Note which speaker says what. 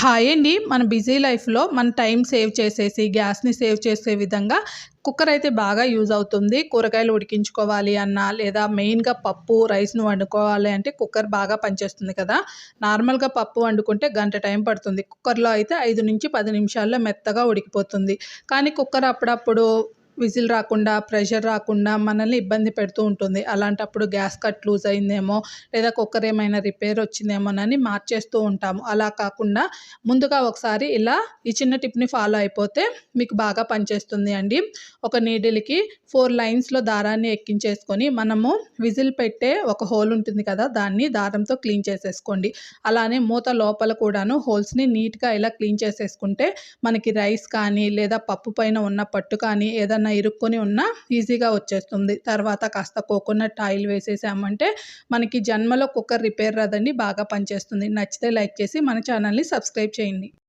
Speaker 1: Hi అండి. మన busy లైఫ్‌లో మన టైం సేవ్ చేసేసి, గ్యాస్‌ని సేవ్ చేసే విధంగా కుక్కర్ అయితే బాగా యూజ్ అవుతుంది. కూరగాయలు ఉడికించుకోవాలి అన్నా, లేదా మెయిన్‌గా పప్పు, రైస్‌ని వండుకోవాలి అంటే కుక్కర్ బాగా పనిచేస్తుంది కదా! నార్మల్‌గా పప్పు వండుకుంటే గంట టైం పడుతుంది. కుక్కర్‌లో అయితే 5-10 నిమిషాల్లో మెత్తగా ఉడికిపోతుంది. కానీ కుక్కర్ అప్పుడప్పుడు విజిల్ రాకుండా, ప్రెషర్ రాకుండా మనల్ని ఇబ్బంది పెడుతూ ఉంటుంది. అలాంటప్పుడు గ్యాస్ కట్ లూజ్ అయిందేమో, లేదా కుక్కర్ ఏమైనా రిపేర్ వచ్చిందేమోనని మార్చేస్తూ ఉంటాము. అలా కాకుండా ముందుగా ఒకసారి ఇలా ఈ చిన్న టిప్‌ని ఫాలో అయిపోతే మీకు బాగా పనిచేస్తుంది అండి. ఒక నీడిల్‌కి 4 లైన్స్‌లో దారాన్ని ఎక్కించేసుకొని మనము విజిల్ పెట్టే ఒక హోల్ ఉంటుంది కదా! దాన్ని దారంతో క్లీన్ చేసేసుకోండి. అలానే మూత లోపల కూడాను హోల్స్‌ని నీట్‌గా ఇలా క్లీన్ చేసేసుకుంటే మనకి రైస్ కానీ, లేదా పప్పు పైన ఉన్న పట్టు కానీ ఏదన్నా ఇరుక్కొని ఉన్నా ఈజీగా వచ్చేస్తుంది. తర్వాత కాస్త కోకోనట్ ఆయిల్ వేసేసామంటే మనకి జన్మలో కుక్కర్ రిపేర్ రాదండి. బాగా పనిచేస్తుంది. నచ్చితే లైక్ చేసి మన ఛానల్‌ని సబ్స్క్రైబ్ చేయండి.